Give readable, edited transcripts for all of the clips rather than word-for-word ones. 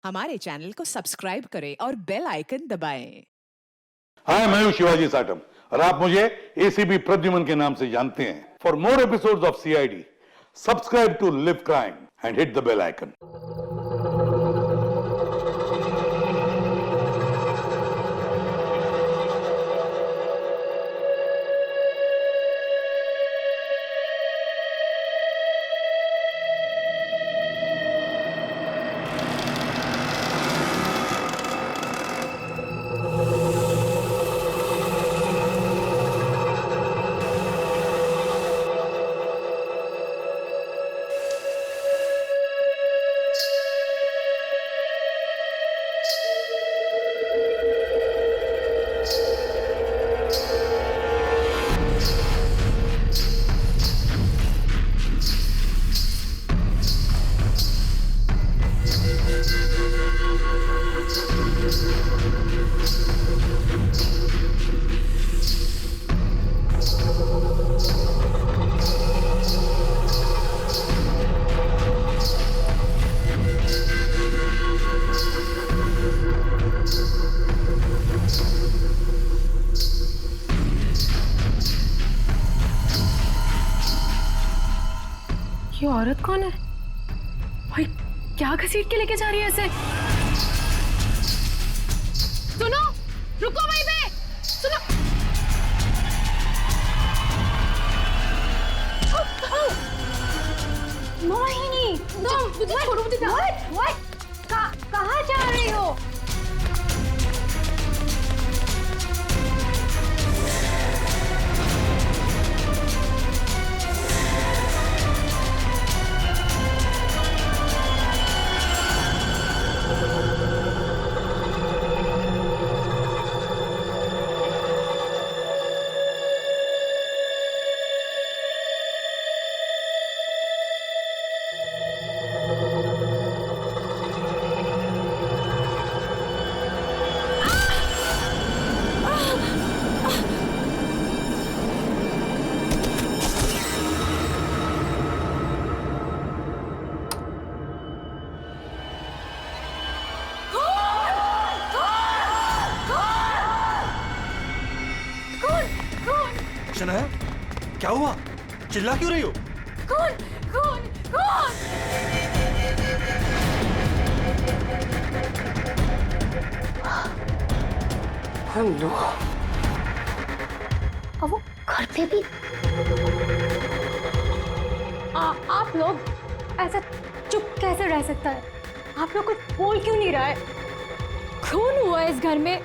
हमारे चैनल को सब्सक्राइब करें और बेल आइकन दबाएं। हाय, मैं हूं शिवाजी साटम और आप मुझे एसीपी प्रद्युमन के नाम से जानते हैं। For more episodes of CID, subscribe to Liv Crime and hit the bell icon. ये औरत कौन है? भाई क्या घसीट के लेके जा रही है ऐसे? सुनो, रुको वहीं पे। सुनो। मोहिनी, मुझे छोड़ो, मुझे कहाँ जा रही हो? शनाया, क्या हुआ? चिल्ला क्यों रही हो? कौन? हेलो। अब वो घर पे भी आप लोग ऐसा चुप कैसे रह सकता है? आप लोग कुछ बोल क्यों नहीं रहा है? खून हुआ इस घर में।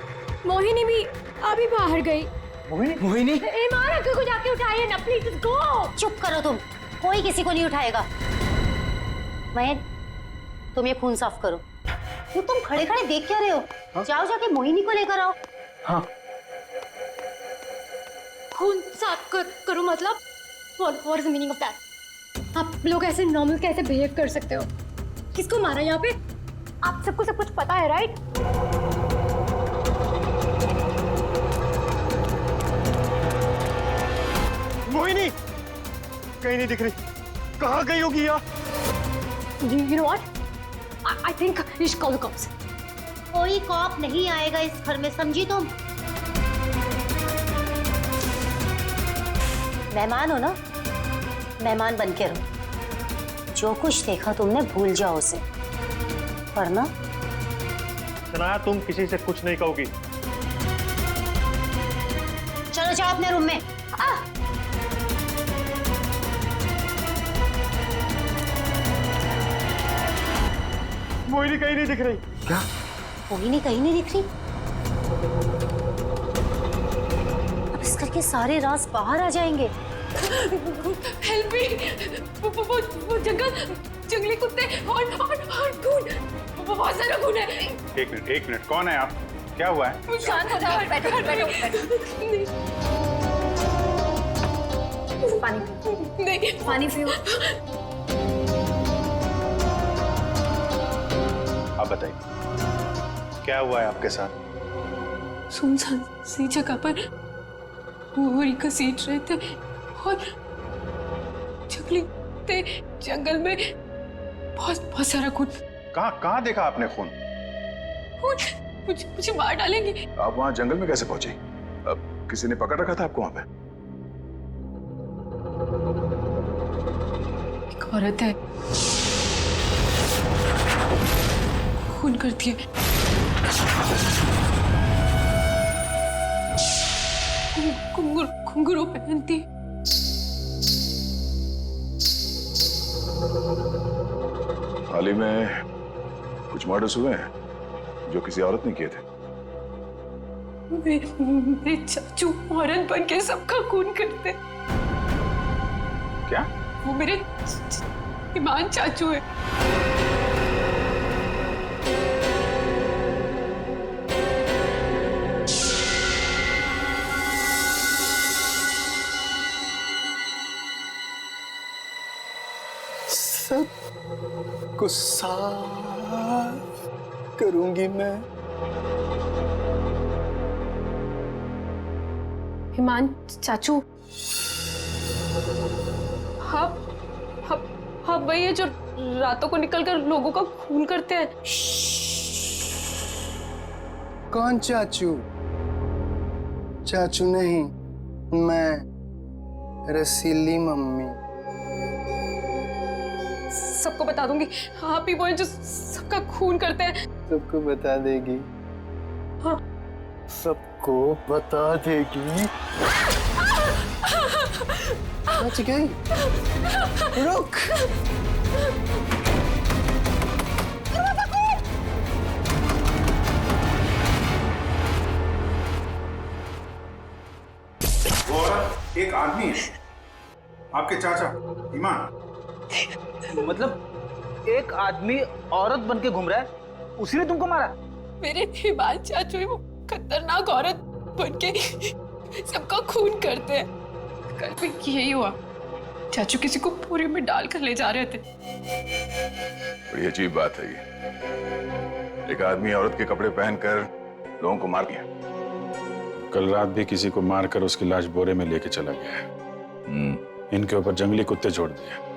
मोहिनी भी अभी बाहर गई। मोहिनी? ईमान अंकल को जाके उठाइए ना प्लीज, गो। चुप करो तुम, कोई किसी को नहीं उठाएगा। मयन, तुम ये खून साफ करो। क्यों तुम खड़े खड़े देख क्या रहे हो? हाँ? जाओ जाके मोहिनी को लेकर आओ। हाँ। खून साफ करो मतलब? What is the meaning of that? आप लोग ऐसे नॉर्मल कैसे बिहेव कर सकते हो? किसको मारा यहाँ पे? आप सबको सब कुछ पता है, राइट? मोहिनी कहीं नहीं दिख रही। कहाँ गई होगी यार? You know what? I think we should call the cops. कोई कॉप नहीं आएगा इस घर में, समझी तुम? मेहमान हो ना, मेहमान बन के रहो। जो कुछ देखा तुमने भूल जाओ उसे, वरना शनाया, तुम किसी से कुछ नहीं कहोगी। चलो जाओ अपने रूम में। मोहिनी कहीं नहीं दिख रही। क्या? मोहिनी कहीं नहीं दिख रही? अब इस घर के सारे राज बाहर आ जाएंगे। Help me. वो जंगली कुत्ते और खून, बहुत सारा खून है। एक मिनट, कौन है आप? क्या हुआ है? शांत हो जाओ, बैठो। पानी पियो। नहीं, पानी पियो। आप बताइए, क्या हुआ है आपके साथ? सुनसान सी जगह पर होरी घसीट रहे थे और जंगल में बहुत सारा खून। कहाँ देखा आपने खून? मुझे मार डालेंगे। आप वहां जंगल में कैसे पहुंचे? अब किसी ने पकड़ रखा था आपको वहां पे? एक औरत है, खून करती है, घुंघरू पहनती है। हाल ही में कुछ मर्डर्स हुए हैं जो किसी औरत ने किए थे। मेरे चाचू औरत बन के सबका खून करते। क्या? वो मेरे ईमान चाचू है। सब को साफ करूंगी मैं। ईमान चाचू, हाँ वही है जो रातों को निकलकर लोगों का खून करते हैं। कौन चाचू? चाचू नहीं, मैं रसीली मम्मी। सबको बता दूंगी, आप ही वो हैं जो सबका खून करते हैं। सबको बता देगी? हाँ। सबको बता देगी? बच गई। रुक। वो औरत एक आदमी है, आपके चाचा ईमान। मतलब एक आदमी औरत बन के घूम रहा है, उसी ने तुमको मारा? मेरे ईमान चाचू ही वो खतरनाक औरत बन के सबका खून करते हैं। कल भी यही हुआ, चाचू किसी को पूरे में डालकर ले जा रहे थे। बड़ी अजीब बात है ये। एक आदमी औरत के कपड़े पहनकर लोगों को मार दिया। कल रात भी किसी को मारकर उसकी लाश बोरे में लेके चला गया है। इनके ऊपर जंगली कुत्ते छोड़ दिए।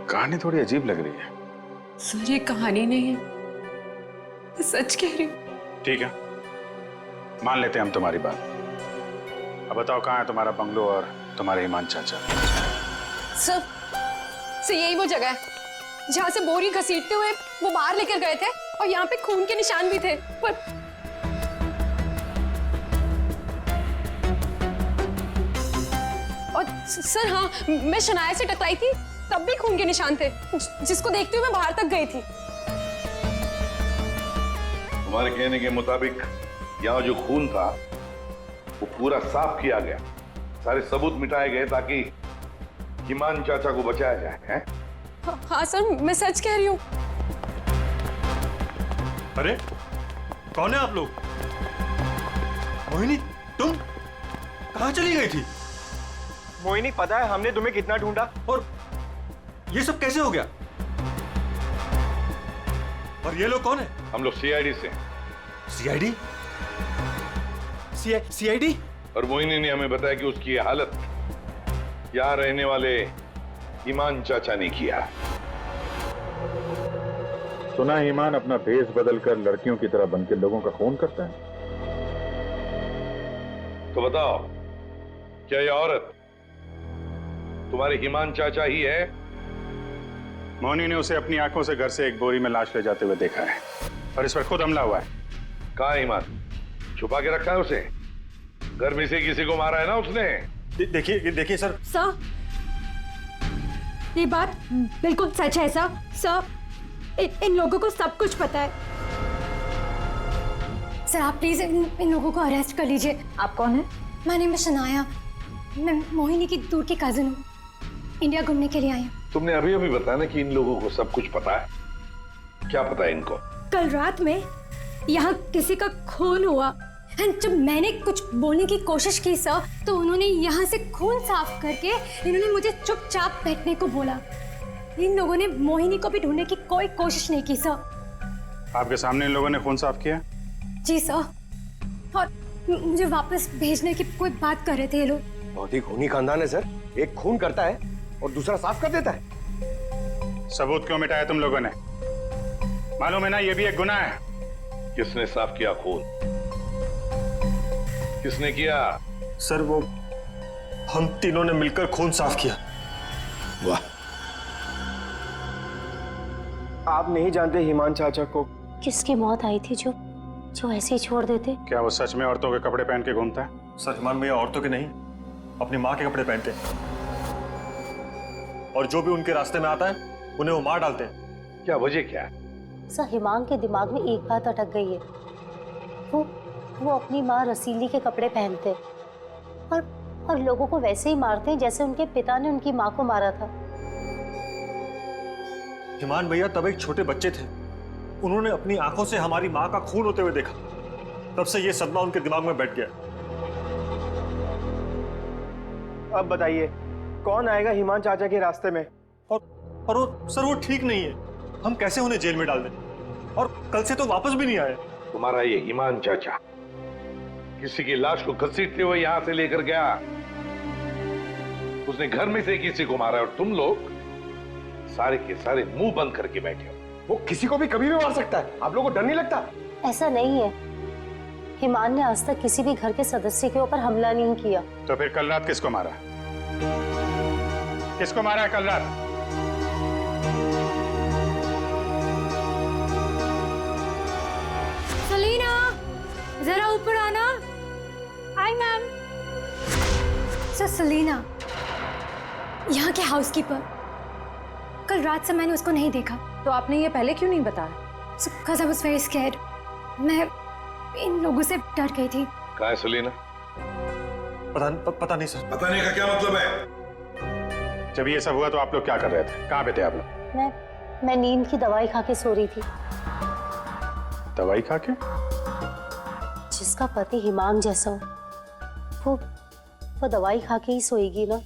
कहानी थोड़ी अजीब लग रही है। सर ये कहानी नहीं है, मैं सच कह रही हूँ। ठीक है, मान लेते हैं हम तुम्हारी बात। अब बताओ कहाँ है तुम्हारा बंगलो और तुम्हारे ईमान चाचा? सर यही वो जगह है जहाँ से बोरी घसीटते हुए वो बाहर लेकर गए थे, और यहाँ पे खून के निशान भी थे। पर और सर हाँ, मैं शनाया से टकराई थी, तब भी खून के निशान थे, जिसको देखते हुए मैं बाहर तक गई थी। तुम्हारे कहने के मुताबिक यहाँ जो खून था वो पूरा साफ किया गया, सारे सबूत मिटाए गए ताकि ईमान चाचा को बचाया जाए, हैं? हाँ सर, मैं सच कह रही हूँ। अरे कौन है आप लोग? मोहिनी, तुम कहाँ चली गई थी? मोहिनी, पता है हमने तुम्हें कितना ढूंढा। और ये सब कैसे हो गया? और ये लोग कौन है? हम लोग सीआईडी से। सीआईडी? सीआईडी? और मोहिनी ने हमें बताया कि उसकी ये हालत यहाँ रहने वाले ईमान चाचा ने किया। सुना ईमान अपना भेष बदलकर लड़कियों की तरह बनकर लोगों का खून करता है। तो बताओ, क्या ये औरत तुम्हारे ईमान चाचा ही है? मोहिनी ने उसे अपनी आंखों से घर से एक बोरी में लाश ले जाते हुए देखा है, और इस पर खुद हमला हुआ है। कहाँ है ईमान? छुपा के रखा है उसे? घर में से किसी को मारा है ना उसने? देखिए सर। सर, ये बात बिल्कुल सच है सर। सर, इन लोगों को सब कुछ पता है। सर आप प्लीज इन लोगों को अरेस्ट कर लीजिए। आप कौन है? माय नेम इज शनाया, मैं मोहिनी की दूर की कजिन हूँ, इंडिया घूमने के लिए आई हूँ। तुमने अभी अभी बताया ना कि इन लोगों को सब कुछ पता है। क्या पता है इनको? कल रात में यहाँ किसी का खून हुआ, एंड जब मैंने कुछ बोलने की कोशिश की सर, तो उन्होंने यहाँ से खून साफ करके इन्होंने मुझे चुपचाप बैठने को बोला। इन लोगों ने मोहिनी को भी ढूंढने की कोई कोशिश नहीं की सर। आपके सामने इन लोगों ने खून साफ किया? जी सर, और मुझे वापस भेजने की कोई बात कर रहे थे ये लोग। बहुत ही खूनी खानदान है सर। एक खून करता है और दूसरा साफ कर देता है। सबूत क्यों मिटाया तुम लोगों ने? मालूम है ना ये भी एक गुनाह है। किसने साफ किया खून? किसने किया? सर वो हम तीनों ने मिलकर खून साफ किया। वाह, आप नहीं जानते हिमान चाचा को। किसकी मौत आई थी जो ऐसे ही छोड़ देते? क्या वो सच में औरतों के कपड़े पहन के घूमता है? सर हिमान भैया औरतों के नहीं, अपनी माँ के कपड़े पहनते हैं और जो भी उनके रास्ते में आता है उन्हें वो मार डालते हैं। क्या वजह क्या है? सर हिमांग के दिमाग में एक बात अटक गई है। वो अपनी माँ रसीली के कपड़े पहनते हैं और लोगों को वैसे ही मारते हैं जैसे उनके पिता ने उनकी माँ को मारा था। हिमान भैया तब एक छोटे बच्चे थे, उन्होंने अपनी आंखों से हमारी माँ का खून होते हुए देखा, तब से ये सदमा उनके दिमाग में बैठ गया। अब बताइए कौन आएगा हिमान चाचा के रास्ते में? और वो सर वो ठीक नहीं है, हम कैसे उन्हें जेल में डाल दें? और कल से तो वापस भी नहीं आए। तुम्हारा ये ईमान चाचा किसी की लाश को घसीटते हुए यहां से लेकर गया, उसने घर में से किसी को मारा और तुम लोग सारे के सारे मुंह बंद करके बैठे हो। वो किसी को भी कभी भी मार सकता है, आप लोगों को डर नहीं लगता? ऐसा नहीं है, हिमान ने आज तक किसी भी घर के सदस्य के ऊपर हमला नहीं किया। तो फिर कल रात किसको मारा? किसको मारा है कल रात? सलीना, जरा ऊपर आना। Hi ma'am. सर सलीना, यहाँ के हाउसकीपर, कल रात से मैंने उसको नहीं देखा। तो आपने ये पहले क्यों नहीं बताया? Because I was very scared. मैं इन लोगों से डर गई थी। कहाँ है सलीना? पता नहीं सर। पता नहीं का क्या मतलब है? जब ये सब हुआ तो आप लोग क्या कर रहे थे? कहाँ पे थे आप लोग? मैं नींद की दवाई खा के सो रही थी। दवाई खा के? जिसका पति हिमांग जैसा हो, वो दवाई खा के ही सोएगी ना।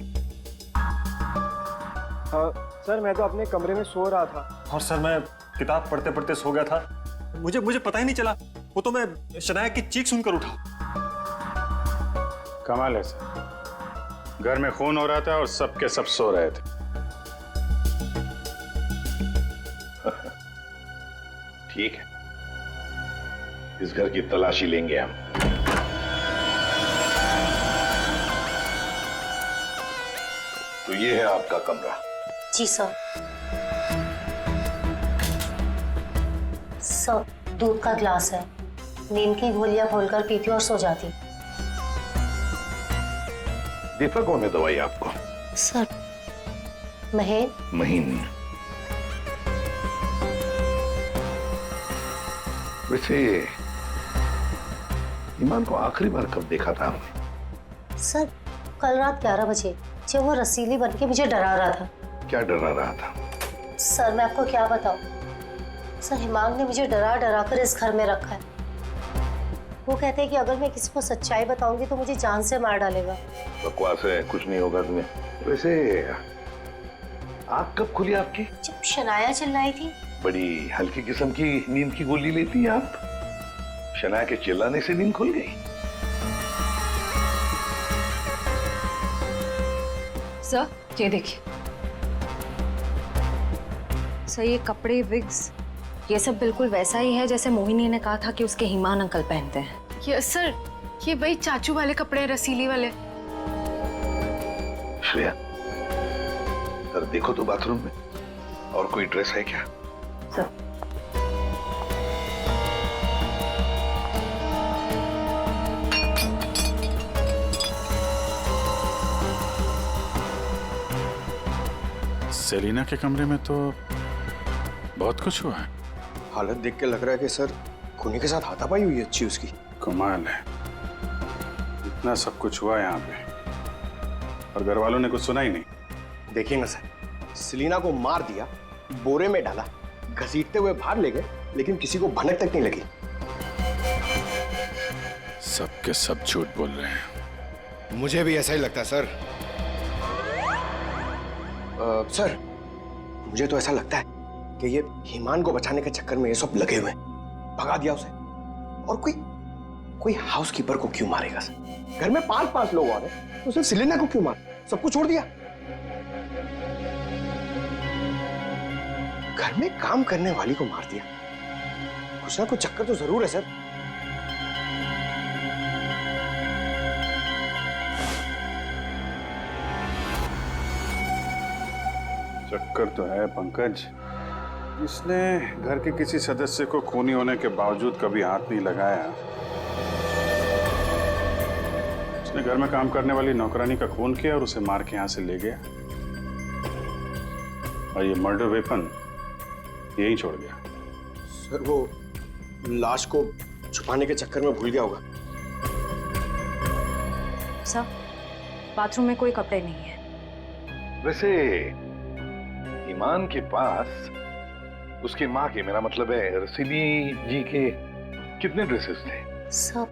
सर मैं तो अपने कमरे में सो रहा था। और सर मैं किताब पढ़ते पढ़ते सो गया था, मुझे पता ही नहीं चला। वो तो मैं शनाया की चीख सुनकर उठा। कमाल है सर, घर में खून हो रहा था और सबके सब सो रहे थे। ठीक है, इस घर की तलाशी लेंगे हम। तो ये है आपका कमरा। जी सर। सर दूध का ग्लास है, नींद की गोलियां घोलकर पीती और सो जाती। देता कौन है दवाई आपको? सर महीन। वैसे ईमान को आखिरी बार कब देखा था आपने? सर कल रात 11 बजे, जब वो रसीली बनके मुझे डरा रहा था। क्या डरा रहा था? सर मैं आपको क्या बताऊं, सर हिमांग ने मुझे डरा कर इस घर में रखा है। वो कहते हैं कि अगर मैं किसी को सच्चाई बताऊंगी तो मुझे जान से मार डालेगा। बकवास है, कुछ नहीं होगा तुम्हें। वैसे आँख कब खुली आपकी? जब शनाया चिल्लाई थी। बड़ी हल्की किस्म की नींद की गोली लेती हैं आप। शनाया के चिल्लाने से नींद खुल गई? सर ये देखिए सर, ये कपड़े, विग्स, ये सब बिल्कुल वैसा ही है जैसे मोहिनी ने कहा था कि उसके हिमान अंकल पहनते हैं। ये सर, ये वही चाचू वाले कपड़े, रसीली वाले। श्रेया, सर देखो तो बाथरूम में और कोई ड्रेस है क्या? सर सेलिना के कमरे में तो बहुत कुछ हुआ है। हालत देख के लग रहा है कि सर खूनी के साथ हाथापाई हुई अच्छी उसकी। कमाल है, इतना सब कुछ हुआ यहाँ पे और घर वालों ने कुछ सुना ही नहीं। देखिए ना सर, सेलिना को मार दिया, बोरे में डाला, घसीटते हुए बाहर ले गए, लेकिन किसी को भनक तक नहीं लगी। सब के सब झूठ बोल रहे हैं। मुझे भी ऐसा ही लगता है सर। सर मुझे तो ऐसा लगता है कि ये हिमान को बचाने के चक्कर में ये सब लगे हुए हैं। भगा दिया उसे, और कोई हाउसकीपर को क्यों मारेगा सर? घर में 5-5 लोग और हैं, तो सिर्फ सेलिना को क्यों मार? सबको छोड़ दिया। घर में काम करने वाली को मार दिया। कुछ ना कुछ चक्कर तो जरूर है सर। चक्कर तो है पंकज। इसने घर के किसी सदस्य को खूनी होने के बावजूद कभी हाथ नहीं लगाया। उसने घर में काम करने वाली नौकरानी का खून किया और उसे मार के यहां से ले गया, और ये मर्डर वेपन यहीं छोड़ गया। सर वो लाश को छुपाने के चक्कर में भूल गया होगा। सर, बाथरूम में कोई कपड़े नहीं है। वैसे ईमान के पास उसकी माँ के, मेरा मतलब है रसीली जी के, कितने ड्रेसेस थे? सब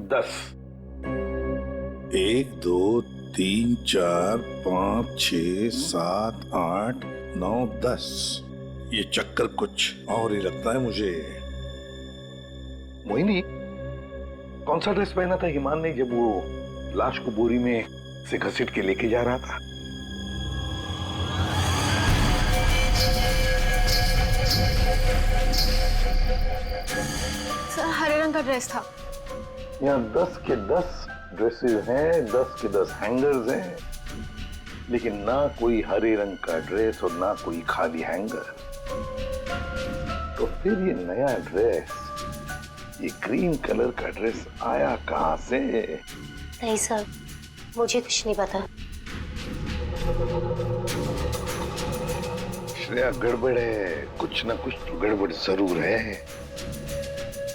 10। 1 2 3 4 5 6 7 8 9 10। ये चक्कर कुछ और ही लगता है मुझे। मोहिनी, कौन सा ड्रेस पहना था ईमान ने जब वो लाश को बोरी में से घसीट के लेके जा रहा था? सर हरे रंग का ड्रेस था। यहाँ 10 के 10 ड्रेसेस हैं, 10 के 10 हैंगर्स हैं, लेकिन ना कोई हरे रंग का ड्रेस और ना कोई खाली हैंगर। तो फिर ये नया ड्रेस, ये ग्रीन कलर का ड्रेस आया कहां से? नहीं सर, मुझे कुछ नहीं पता। श्रेया, गड़बड़ है, कुछ ना कुछ तो गड़बड़ जरूर है।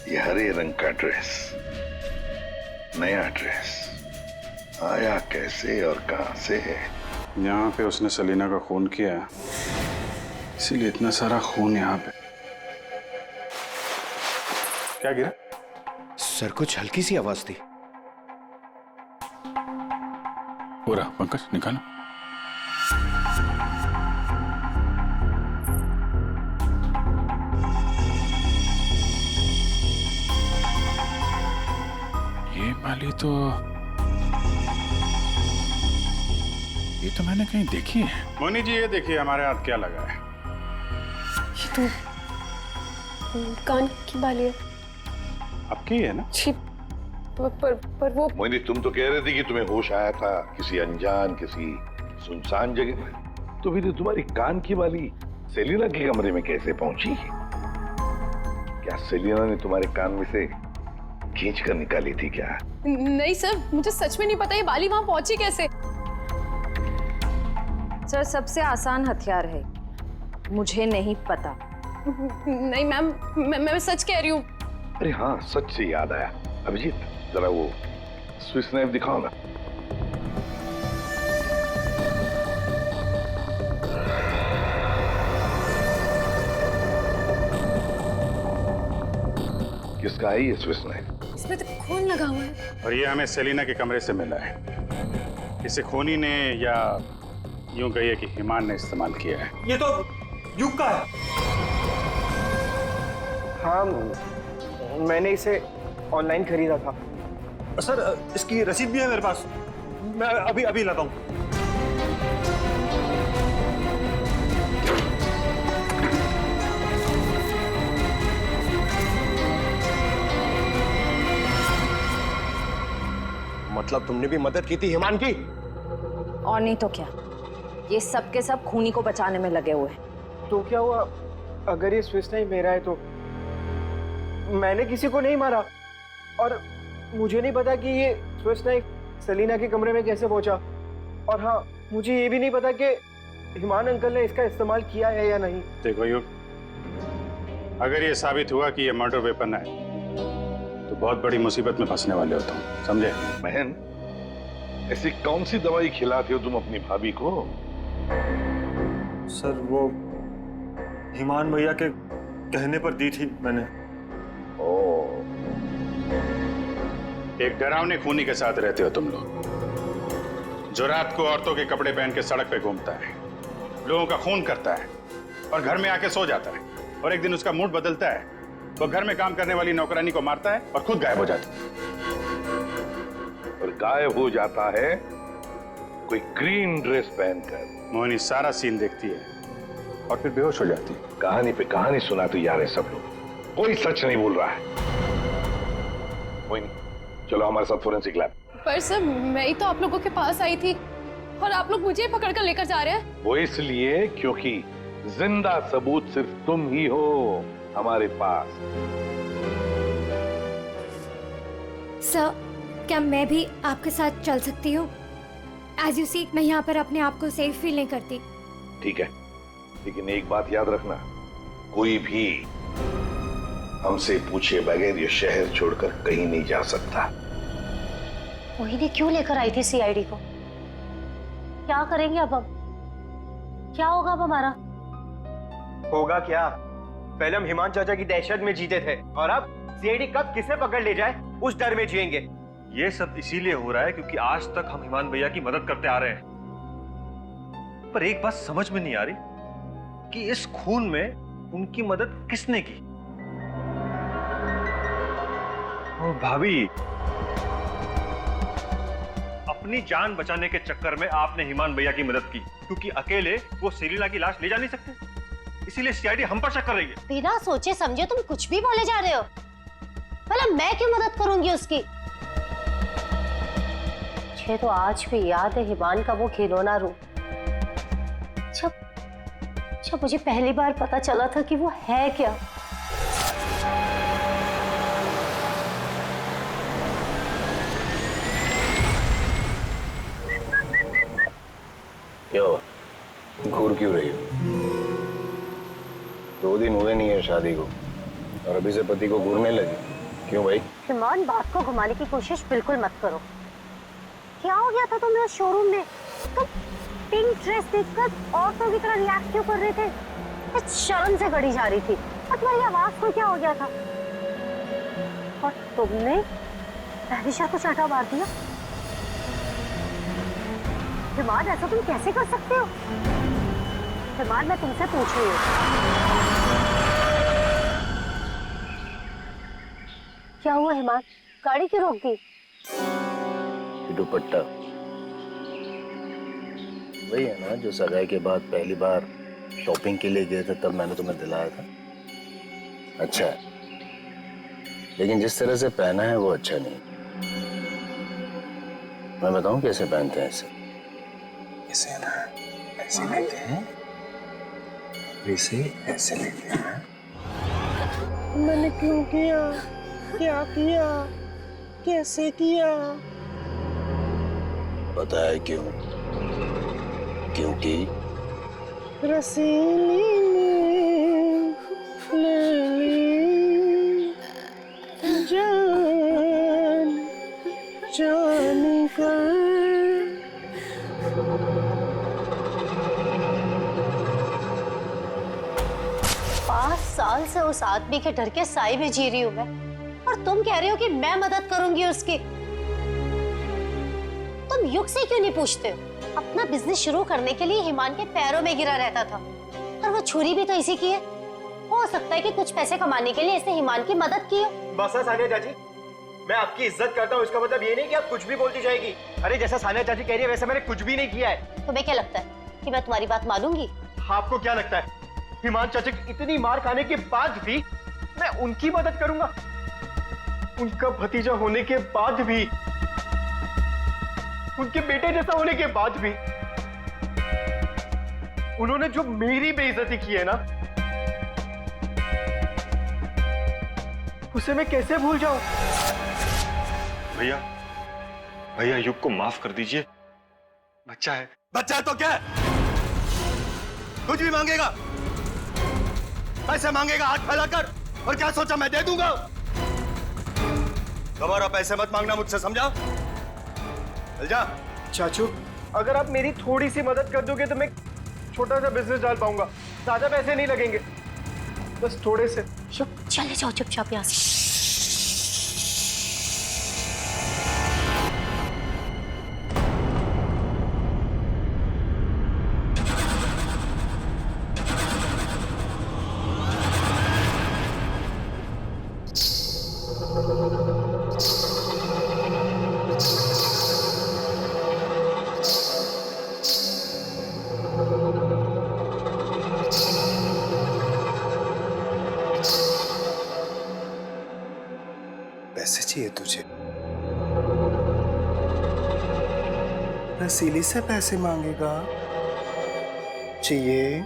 ये हरे रंग का ड्रेस, नया ड्रेस आया कैसे और कहां से? यहाँ पे उसने सलीना का खून किया, इसीलिए इतना सारा खून यहाँ पे। क्या गिरा? सर कुछ हल्की सी आवाज थी। पूरा पंकज निकालो। ये वाली तो, ये तो मैंने कहीं देखी है। मोनी जी ये देखिए हमारे हाथ क्या लगा है। ये तो कान की बाली है। आपकी है ना? छी, पर वो। मोहिनी, तुम तो कह रहे थे कि तुम्हें होश आया था किसी अनजान, किसी सुनसान जगह में, तो फिर तुम्हारी कान की बाली सेलिना के कमरे में कैसे पहुंची? क्या सेलिना ने तुम्हारे कान में से खींच कर निकाली थी क्या? नहीं सर, मुझे सच में नहीं पता ये बाली वहां पहुंची कैसे। सर सबसे आसान हथियार है, मुझे नहीं पता। नहीं मैम, मैं सच कह रही हूँ। अरे हाँ, सच से याद आया, अभिजीत जरा वो स्विस नाइफ दिखाओ ना। किसका है ये स्विस नाइफ? इसमें तो खून लगा हुआ है। और ये हमें सेलिना के कमरे से मिला है। इसे खूनी ने, या यूं कहिए कि हिमान ने इस्तेमाल किया है। ये तो युग का है। हाँ, मैंने इसे ऑनलाइन खरीदा था। सर इसकी रसीद भी है मेरे पास, मैं अभी लाता हूँ। मतलब तुमने भी मदद की थी हिमान की? और नहीं तो क्या, ये सब के सब खूनी को बचाने में लगे हुए हैं। तो क्या हुआ अगर ये स्विस नाइफ मेरा है तो? मैंने किसी को नहीं मारा और मुझे नहीं पता कि ये स्विस नाइफ सलीना के कमरे में कैसे पहुंचा। और हाँ, मुझे ये भी नहीं पता कि हिमान अंकल ने इसका इस्तेमाल किया है या नहीं। देखो युग, अगर ये साबित हुआ कि ये मर्डर वेपन है तो बहुत बड़ी मुसीबत में फंसने वाले हो तुम, समझे? बहन, ऐसी कौन सी दवाई खिलाते हो तुम अपनी भाभी को? सर वो हिमान भैया के कहने पर दी थी मैंने। एक डरावने खूनी के साथ रहते हो तुम लोग, जो रात को औरतों के कपड़े पहन के सड़क पे घूमता है, लोगों का खून करता है और घर में आके सो जाता है, और एक दिन उसका मूड बदलता है, वो घर में काम करने वाली नौकरानी को मारता है और खुद गायब हो जाता है। और गायब हो जाता है कोई ग्रीन ड्रेस पहनकर। मोहिनी सारा सीन देखती है और फिर बेहोश हो जाती। कहानी पे कहानी सुनाते जा रहे सब लोग, कोई सच नहीं बोल रहा है। कोई नहीं, चलो हमारे साथ फोरेंसिक लैब। पर सर मैं ही तो आप लोगों के पास आई थी और आप लोग मुझे पकड़ कर लेकर जा रहे हैं। वो इसलिए क्योंकि जिंदा सबूत सिर्फ तुम ही हो हमारे पास। सर, क्या मैं भी आपके साथ चल सकती हूँ? एज यू सी, मैं यहाँ पर अपने आप को सेफ फील नहीं करती। ठीक है, लेकिन एक बात याद रखना, कोई भी हमसे पूछे बगैर ये शहर छोड़कर कहीं नहीं जा सकता। मोहिनी क्यों लेकर आई थी सीआईडी को? क्या करेंगे अब हम? क्या होगा अब हमारा? होगा क्या? पहले हम हिमांशु चाचा की दहशत में जीते थे और अब सीआईडी कब किसे पकड़ ले जाए उस डर में जिएंगे। ये सब इसीलिए हो रहा है क्योंकि आज तक हम हिमान भैया की मदद करते आ रहे हैं। पर एक बात समझ में नहीं आ रही कि इस खून में उनकी मदद किसने की। और भाभी, अपनी जान बचाने के चक्कर में आपने हिमान भैया की मदद की क्योंकि अकेले वो सेलिना की लाश ले जा नहीं सकते, इसीलिए सीआईडी हम पर शक कर रही है। बिना सोचे समझे तुम कुछ भी बोले जा रहे हो। भला मैं क्यों मदद करूंगी उसकी? मुझे तो आज भी याद है हिमान का वो खिलौना रूप, जब मुझे पहली बार पता चला था कि वो है क्या। क्या हुआ? घूर क्यों रही हो? 2 दिन हुए नहीं है शादी को और अभी से पति को घूरने लगी। क्यों भाई? हिमान, बात को घुमाने की कोशिश बिल्कुल मत करो। क्या हो गया था तुम्हें शोरूम में? तुम पिंक ड्रेस देखकर औरतों की तरह रिएक्ट क्यों कर रहे थे? कुछ शर्म से गड़ी जा रही थी और तुम्हारी आवाज को क्या हो गया था? और तुमने तहरीशा को चाटा मार दिया। हिमान, ऐसा तुम कैसे कर सकते हो? हिमान, मैं तुमसे पूछ रही हूँ। क्या हुआ हिमान? गाड़ी क्यों रोक दी? दुपट्टा वही है ना जो सगाई के बाद पहली बार शॉपिंग के लिए गए थे, तब मैंने तुम्हें दिलाया था। अच्छा है, लेकिन जिस तरह से पहना है वो अच्छा नहीं। मैं बताऊं कैसे पहनते हैं इसे? इसे ना ऐसे लेते हैं, इसे ऐसे लेते हैं। मैंने क्यों किया? क्या किया? कैसे किया? पता है क्यों? क्योंकि रसीली ने ले ली जान जान कर। 5 साल से उस आदमी के डर के साए में जी रही हूँ मैं, और तुम कह रहे हो कि मैं मदद करूंगी उसकी। तुम युग से क्यों नहीं पूछते हो? अपना बिजनेस शुरू करने के लिए हिमान के पैरों में गिरा रहता था, और वो छुरी भी तो इसी की है। हो सकता है कि कुछ पैसे कमाने के लिए इसने हिमान की मदद की हो। बस है सानिया चाची, मैं आपकी इज्जत करता हूँ, इसका मतलब ये नहीं कि आप कुछ भी बोलती जाएगी। अरे जैसा सानिया चाची कह रही है वैसे मैंने कुछ भी नहीं किया है। तुम्हें क्या लगता है कि मैं तुम्हारी बात मानूंगी? आपको क्या लगता है हिमान चाचा की इतनी मार खाने के बाद भी मैं उनकी मदद करूंगा? उनका भतीजा होने के बाद भी, उनके बेटे जैसा होने के बाद भी उन्होंने जो मेरी बेइज्जती की है ना, उसे मैं कैसे भूल जाऊं? भैया, भैया युग को माफ कर दीजिए, बच्चा है। बच्चा है तो क्या है? कुछ भी मांगेगा, पैसे मांगेगा हाथ फैलाकर, और क्या सोचा मैं दे दूंगा? दोबारा पैसे मत मांगना मुझसे, समझा? चल जा। चाचू, अगर आप मेरी थोड़ी सी मदद कर दोगे तो मैं छोटा सा बिजनेस डाल पाऊंगा। ज्यादा पैसे नहीं लगेंगे, बस थोड़े से। चले जाओ चुपचाप यहाँ से। चाहिए तुझे? रसीली से पैसे मांगेगा? चाहिए?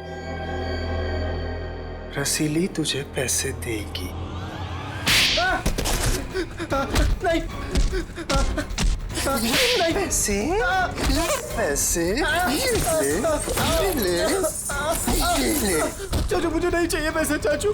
रसीली तुझे पैसे देगी। नहीं, नहीं पैसे, पैसे ले, ले। चाचू मुझे नहीं चाहिए पैसे चाचू।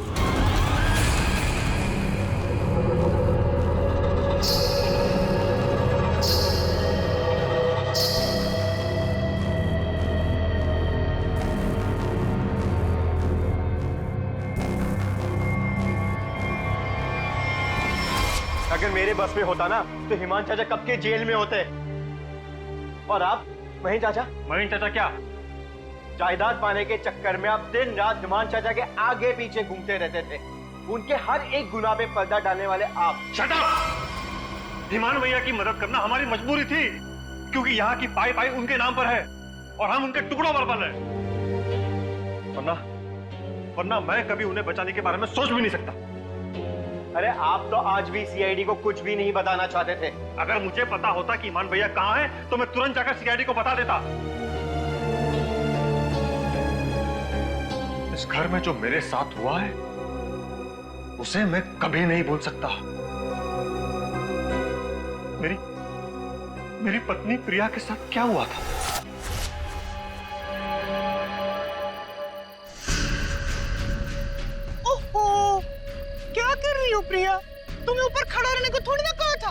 अगर मेरे बस में होता ना तो हिमान चाचा कब के जेल में होते। और आप महीन चाचा क्या जायदाद पाने के चक्कर में आप दिन रात हिमान चाचा के आगे पीछे घूमते रहते थे। उनके हर एक गुनाह पे पर्दा डालने वाले आप। Shut up! हिमान भैया की मदद करना हमारी मजबूरी थी, क्योंकि यहाँ की पाई पाई उनके नाम पर है और हम उनके टुकड़ों पर पल हैं। वरना मैं कभी उन्हें बचाने के बारे में सोच भी नहीं सकता। अरे आप तो आज भी सीआईडी को कुछ भी नहीं बताना चाहते थे। अगर मुझे पता होता कि ईमान भैया कहाँ है तो मैं तुरंत जाकर सीआईडी को बता देता। इस घर में जो मेरे साथ हुआ है उसे मैं कभी नहीं भूल सकता। मेरी पत्नी प्रिया के साथ क्या हुआ था? क्या कर रही हो प्रिया? तुम्हें ऊपर खड़ा रहने को थोड़ी ना कहा था।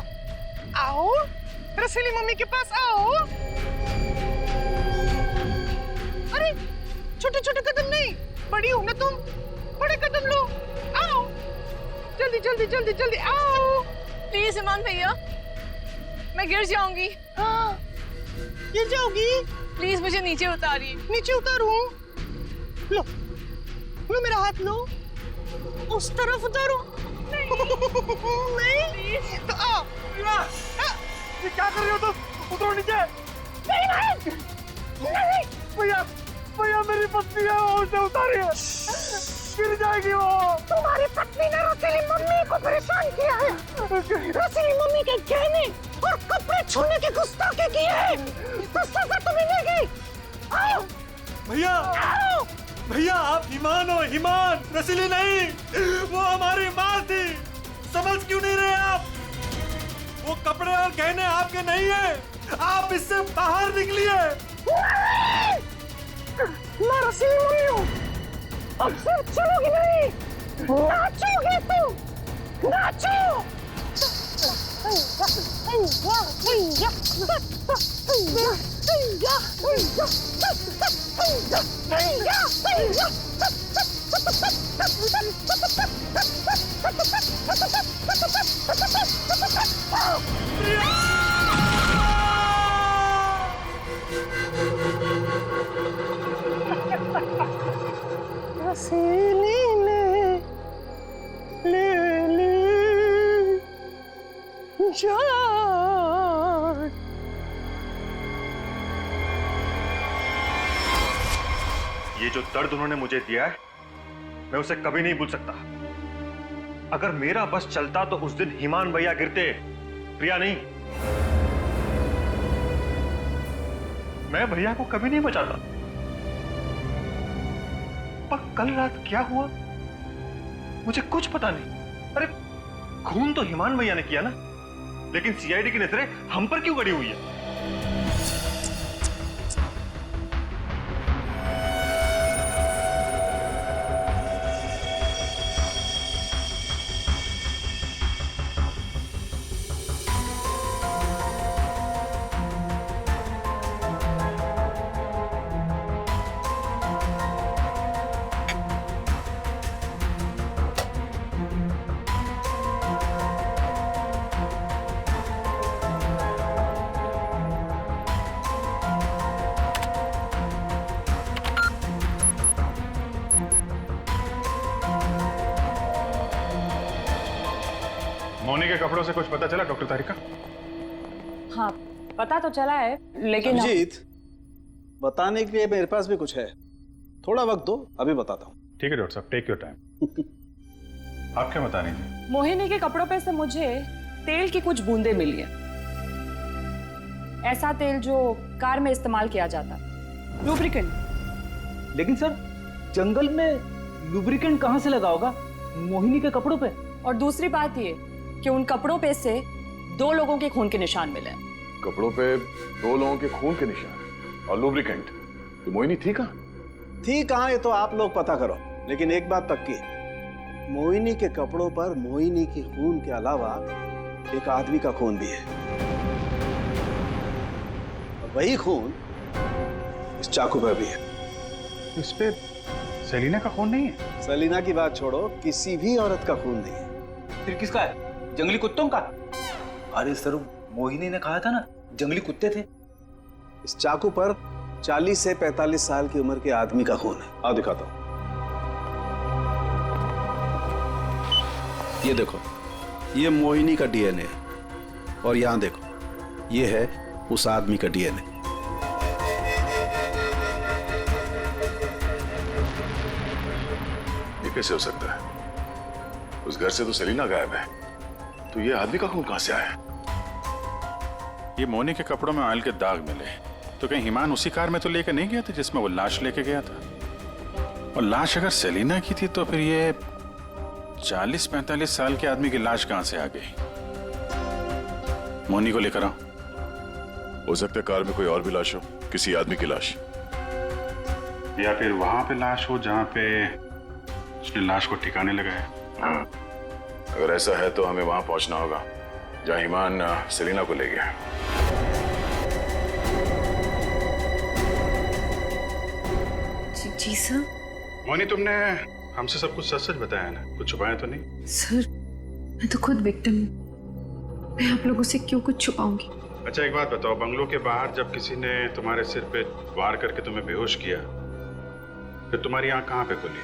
आओ रसीली मम्मी के पास आओ। अरे छोटे छोटे कदम नहीं, बड़ी हो ना तुम, बड़े कदम लो। आओ जल्दी जल्दी जल्दी जल्दी आओ। प्लीज ईमान भैया, मैं गिर जाऊंगी। हाँ गिर जाओगी? प्लीज मुझे नीचे उतारिए। नीचे उतारूं? लो लो मेरा हाथ लो, उस तरफ उतारो। नहीं तो आओ। ये क्या कर रही हो तुम? उतरो नीचे। नहीं भैया भैया मेरी पत्नी है, उसे उतारिए, गिर जाएगी वो। तुम्हारी पत्नी ने रसीली मम्मी को परेशान किया है। रसीली मम्मी के गहने और कपड़े छूने की गुस्ताखी की है, तो सजा तो मिलेगी। आओ भैया। आओ भैया आप ईमान हो, ईमान, रसीली नहीं। वो हमारी माँ थी, समझ क्यों नहीं रहे आप? वो कपड़े और गहने आपके नहीं है, आप इससे बाहर निकलिए। मैं रसीली मम्मी हूँ। अब सिर्फ चलोगी नहीं, नाचोगे तुम, नाचो। रसीली ने ले ली जान। ये जो दर्द उन्होंने मुझे दिया है मैं उसे कभी नहीं भूल सकता। अगर मेरा बस चलता तो उस दिन ईमान भैया गिरते, प्रिया नहीं। मैं भैया को कभी नहीं बचाता। पर कल रात क्या हुआ मुझे कुछ पता नहीं। अरे खून तो ईमान भैया ने किया ना, लेकिन सीआईडी की नजरें हम पर क्यों गड़ी हुई है? मोनी के कपड़ों से कुछ पता चला डॉक्टर तारिका? हाँ पता तो चला है, लेकिन अभिजीत, बताने के लिए मेरे पास भी कुछ है, थोड़ा वक्त दो, अभी बताता हूँ। ठीक है डॉक्टर साहब, टेक योर टाइम। आप क्या बता रही थी? मोहिनी के कपड़ों पे से मुझे तेल की कुछ बूंदें मिली हैं। ऐसा तेल जो कार में इस्तेमाल किया जाता, लुब्रिकेंट। लेकिन सर, जंगल में लुब्रिकेंट कहाँ से लगा होगा? मोहिनी के कपड़ों पे। और दूसरी बात ये कि उन कपड़ों पे से 2 लोगों के खून के निशान मिले। कपड़ों पे 2 लोगों के खून के निशान और लुब्रिकेंट। तो मोहिनी थी कहाँ? थी कहाँ ये तो आप लोग पता करो, लेकिन एक बात पक्की, मोहिनी के कपड़ों पर मोहिनी के खून के अलावा एक आदमी का खून भी है। और वही खून इस चाकू पर भी है। इस पे सेलिना का खून नहीं है? सेलिना की बात छोड़ो, किसी भी औरत का खून नहीं है। फिर किसका है? जंगली कुत्तों का? अरे सर, मोहिनी ने कहा था ना जंगली कुत्ते थे। इस चाकू पर 40 से 45 साल की उम्र के आदमी का खून है। आओ दिखाता हूं। ये देखो, ये मोहिनी का डीएनए है और यहां देखो, ये है उस आदमी का डीएनए। ये कैसे हो सकता है? उस घर से तो सेलिना गायब है, तो ये आदमी का खून कहां से आया? ये मोनी के कपड़ों में ऑयल के दाग मिले, तो कहीं हिमान उसी कार में तो लेकर नहीं गया था जिसमें वो लाश लेके गया था? और लाश अगर सेलिना की थी तो फिर ये 40-45 साल के आदमी की लाश कहां से आ गई? मोनी को लेकर आओ। हो सकता है कार में कोई और भी लाश हो, किसी आदमी की लाश, या फिर वहां पे लाश हो जहां पे उसने लाश को ठिकाने लगाया। हाँ, अगर ऐसा है तो हमें वहां पहुंचना होगा जहां हिमान सेलिना को ले गया। जी सर। मोनी, तुमने हमसे सब कुछ सच-सच बताया ना? कुछ छुपाया तो नहीं? सर, मैं तो खुद विक्टिम हूँ। मैं आप लोगों से क्यों कुछ छुपाऊंगी? अच्छा एक बात बताओ, बंगलों के बाहर जब किसी ने तुम्हारे सिर पे वार करके तुम्हें बेहोश किया, फिर तुम्हारी आंख कहाँ पे खुली?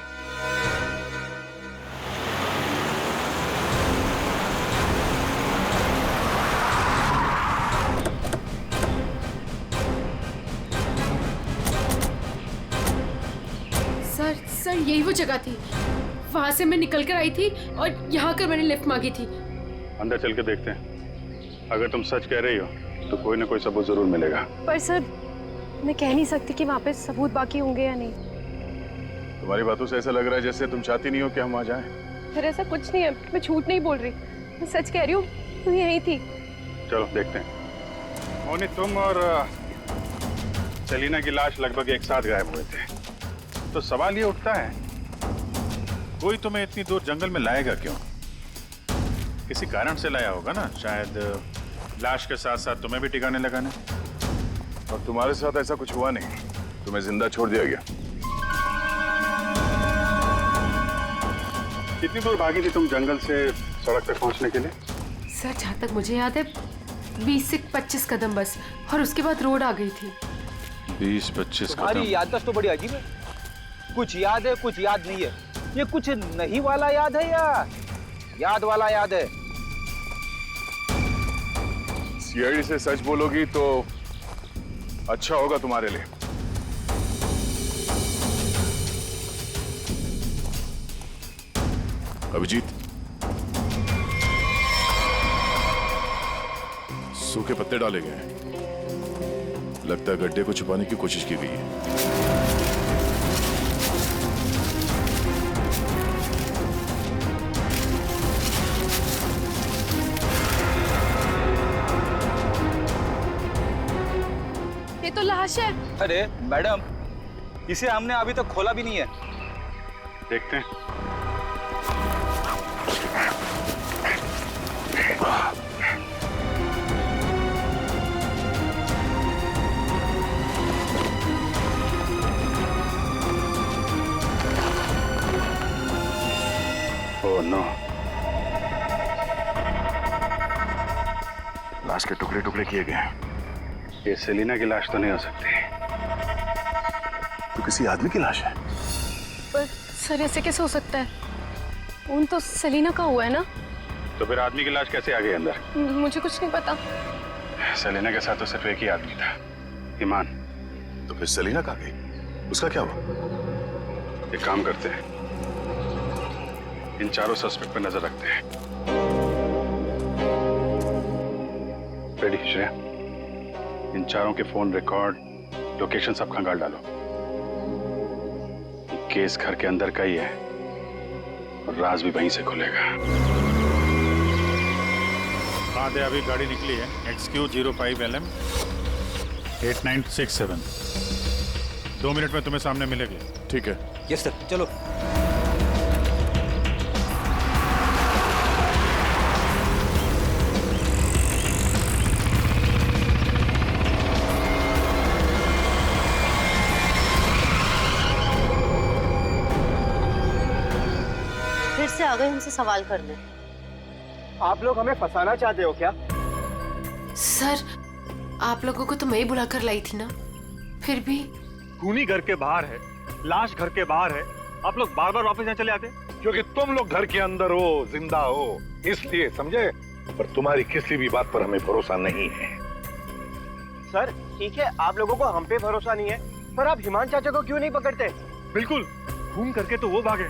सर यही वो जगह थी, वहां से मैं निकल कर आई थी और यहाँ कर मैंने लिफ्ट मांगी थी। अंदर चल के देखते हैं, अगर तुम सच कह रही हो तो कोई ना कोई सबूत जरूर मिलेगा। पर सर, मैं कह नहीं सकती कि वहाँ पे सबूत बाकी होंगे या नहीं। तुम्हारी बातों से ऐसा लग रहा है जैसे तुम चाहती नहीं हो कि हम वहां जाएं। सर ऐसा कुछ नहीं है, मैं झूठ नहीं बोल रही, मैं सच कह रही हूँ, तू यहीं थी। चलो देखते हैं। मोनी, तुम और सेलिना की लाश लगभग एक साथ गायब हुए थे, तो सवाल ये उठता है, कोई तुम्हें इतनी दूर जंगल में लाएगा क्यों? किसी कारण से लाया होगा ना, शायद लाश के साथ साथ तुम्हें भी ठिकाने लगाने। और तुम्हारे साथ ऐसा कुछ हुआ नहीं, तुम्हें जिंदा छोड़ दिया गया। कितनी दूर भागी थी तुम जंगल से सड़क तक पहुंचने के लिए? सर जहाँ तक मुझे याद है 20 से 25 कदम बस, और उसके बाद रोड आ गई थी। 20-25 कदम? तुम्हारी याददाश्त तो बड़ी अजीब है, कुछ याद है कुछ याद नहीं है। ये कुछ नहीं वाला याद है या याद वाला याद है? सीआईडी से सच बोलोगी तो अच्छा होगा तुम्हारे लिए। अभिजीत, सूखे पत्ते डाले गए हैं, लगता है गड्ढे को छुपाने की कोशिश की गई है। ये तो लाश है। अरे मैडम, इसे हमने अभी तक खोला भी नहीं है। देखते हैं। ओह नो, लाश के टुकड़े टुकड़े किए गए हैं। ये सेलिना की लाश तो नहीं हो सकती, तो किसी आदमी की लाश है। पर सर ऐसे कैसे हो सकता है? खून तो सेलिना का हुआ है ना? तो फिर आदमी की लाश कैसे आ गई अंदर? मुझे कुछ नहीं पता। सेलिना के साथ तो सिर्फ एक ही आदमी था, ईमान। तो फिर सेलिना कहाँ गई? उसका क्या हुआ? एक काम करते हैं, इन चारों सस्पेक्ट पे नजर रखते हैं। रेडी श्रेया, इन चारों के फोन रिकॉर्ड, लोकेशन सब खंगाल डालो। ये केस घर के अंदर का ही है और राज भी वहीं से खुलेगा। हाँ दे, अभी गाड़ी निकली है XQ05LM 8967। 2 मिनट में तुम्हें सामने मिलेगी। ठीक है। यस सर, चलो। फिर से आ गए हमसे सवाल करने। आप लोग हमें फंसाना चाहते हो क्या? सर, आप लोगों को तो मैं ही बुलाकर लाई थी ना, फिर भी। खूनी घर के बाहर है, लाश घर के बाहर है, आप लोग बार बार वापस यहाँ चले आते? क्योंकि तुम लोग घर के अंदर हो, जिंदा हो, इसलिए, समझे? पर तुम्हारी किसी भी बात पर हमें भरोसा नहीं है। सर ठीक है, आप लोगों को हम पे भरोसा नहीं है, पर आप हिमान चाचा को क्यों नहीं पकड़ते? बिल्कुल, खून करके तो वो भागे,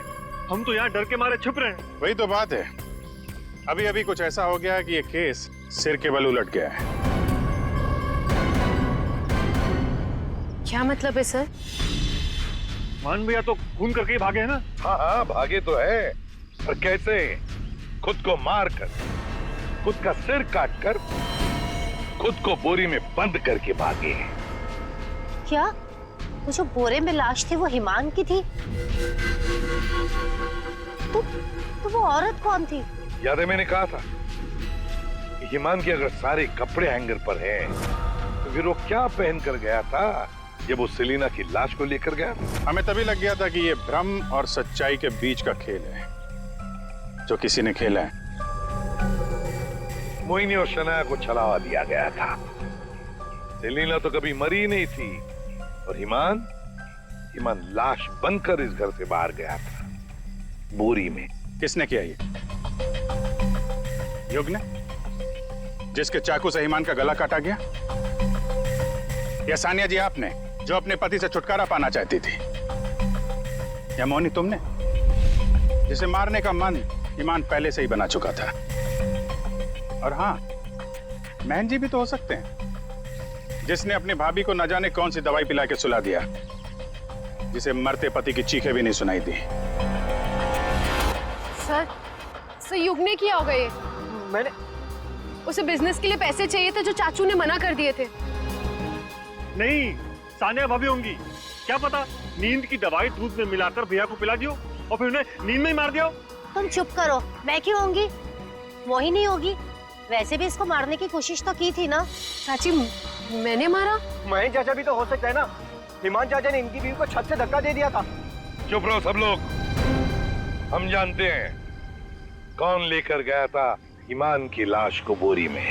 हम तो यहाँ डर के मारे छुप रहे हैं। वही तो बात है, अभी अभी कुछ ऐसा हो गया कि ये केस सिर के बल उलट गया है। क्या मतलब है सर? मान भैया तो खून करके ही भागे है ना? हाँ हाँ, भागे तो है, पर कैसे? खुद को मार कर, खुद का सिर काट कर, खुद को बोरी में बंद करके भागे। क्या वो जो बोरे में लाश थी वो हिमान की थी? तो वो औरत कौन थी? याद है मैंने कहा था कि हिमान के अगर सारे कपड़े हैंगर पर हैं, तो फिर वो क्या पहन कर गया था जब वो सेलिना की लाश को लेकर गया? हमें तभी लग गया था कि ये भ्रम और सच्चाई के बीच का खेल है जो किसी ने खेला है। मोहिनी और शनाया को छलावा दिया गया था। सेलिना तो कभी मरी नहीं थी और हिमान लाश बनकर इस घर से बाहर गया था, बोरी में। किसने किया ये? युग ने, जिसके चाकू से हिमान का गला काटा गया? या सानिया जी आपने, जो अपने पति से छुटकारा पाना चाहती थी? या मोहिनी तुमने, जिसे मारने का मन हिमान पहले से ही बना चुका था? और हाँ, महन जी भी तो हो सकते हैं, जिसने अपनी भाभी को न जाने कौन सी दवाई पिला के सुला दिया, जिसे मरते पति की चीखें भी नहीं सुनाई दी। सर युग ने किया होगा ये। मैंने उसे बिजनेस के लिए पैसे चाहिए थे जो चाचू ने मना कर दिए थे। नहीं, सानिया भाभी होंगी, क्या पता नींद की दवाई दूध में मिलाकर भैया को पिला दियो और फिर उन्हें नींद में ही मार दिया। तुम चुप करो, मैं क्यों होंगी? वही नहीं होगी। वैसे भी इसको मारने की कोशिश तो की थी ना। चाची, मैंने मारा? महेश चाचा भी तो हो सकता है ना, हिमान चाचा ने इनकी बीवी को छत से धक्का दे दिया था। चुप रहो सब लोग, हम जानते हैं कौन लेकर गया था हिमान की लाश को बोरी में।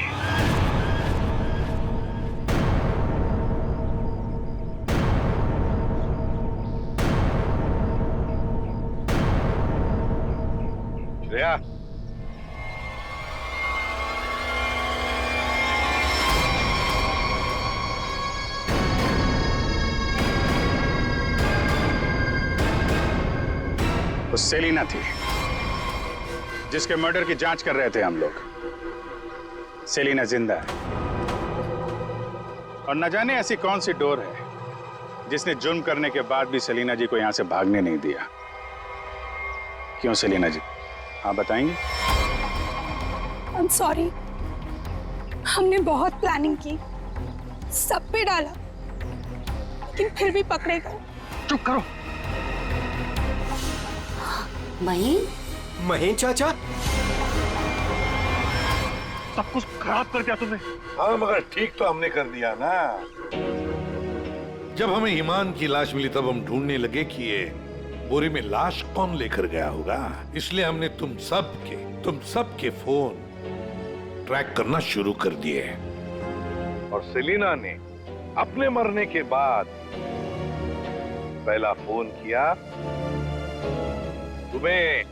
श्रेया, वो सेलिना थी जिसके मर्डर की जांच कर रहे थे हम लोग। सेलिना जिंदा है और न जाने ऐसी कौन सी डोर है जिसने जुर्म करने के बाद भी सेलिना जी को यहां से भागने नहीं दिया। क्यों सेलिना जी, आप बताएंगे? I'm sorry, हमने बहुत प्लानिंग की, सब पे डाला, लेकिन फिर भी पकड़े गए। चुप करो। महेश चाचा, सब कुछ खराब कर दिया तुमने। हाँ, मगर ठीक तो हमने कर दिया ना। जब हमें ईमान की लाश मिली तब हम ढूंढने लगे कि ये बोरी में लाश कौन लेकर गया होगा। इसलिए हमने तुम सब के फोन ट्रैक करना शुरू कर दिए। और सेलिना ने अपने मरने के बाद पहला फोन किया तुम्हें।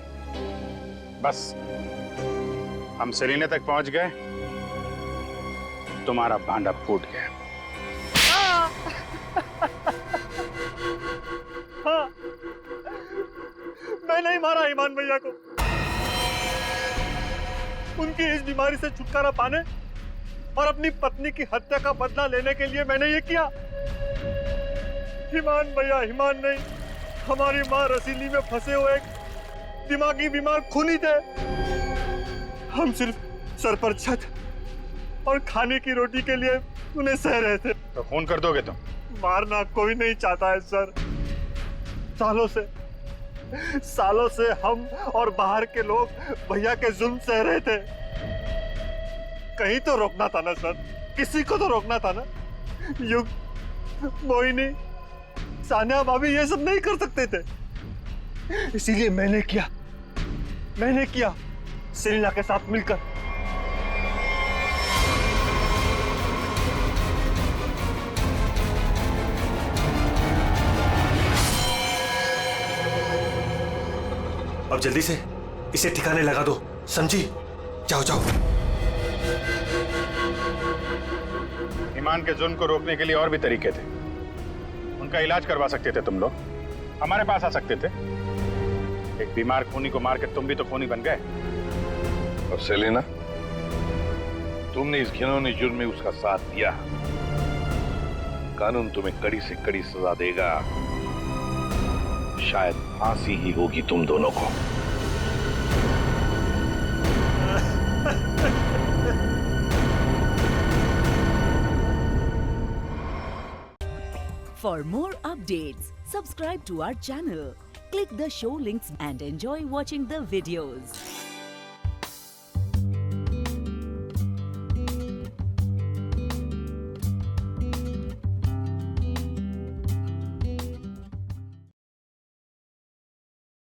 बस हम सेलिना तक पहुंच गए, तुम्हारा भांडा फूट गया। हाँ, मैं नहीं मारा ईमान भैया को। उनकी इस बीमारी से छुटकारा पाने और अपनी पत्नी की हत्या का बदला लेने के लिए मैंने ये किया। हिमान भैया, हिमान नहीं, हमारी माँ रसीली में फंसे हुए एक दिमागी बीमार खूनी थे। हम सिर्फ सर पर छत और खाने की रोटी के लिए उन्हें सह रहे थे। तो खून कर दोगे तुम? मारना कोई नहीं चाहता है सर। सालों से हम और बाहर के लोग भैया के जुल्म सह रहे थे। कहीं तो रोकना था ना सर, किसी को तो रोकना था ना। युग, मोहिनी, सानिया भाभी ये सब नहीं कर सकते थे, इसीलिए मैंने किया सेलिना के साथ मिलकर। अब जल्दी से इसे ठिकाने लगा दो, समझी? जाओ जाओ। ईमान के जुल्म को रोकने के लिए और भी तरीके थे। उनका इलाज करवा सकते थे तुम लोग, हमारे पास आ सकते थे। एक बीमार खूनी को मार के तुम भी तो खूनी बन गए। और सेलिना, तुमने इस घिनौने जुर्म में उसका साथ दिया। कानून तुम्हें कड़ी से कड़ी सजा देगा, शायद फांसी ही होगी तुम दोनों को। For more updates, subscribe to our channel, click the show links and enjoy watching the videos.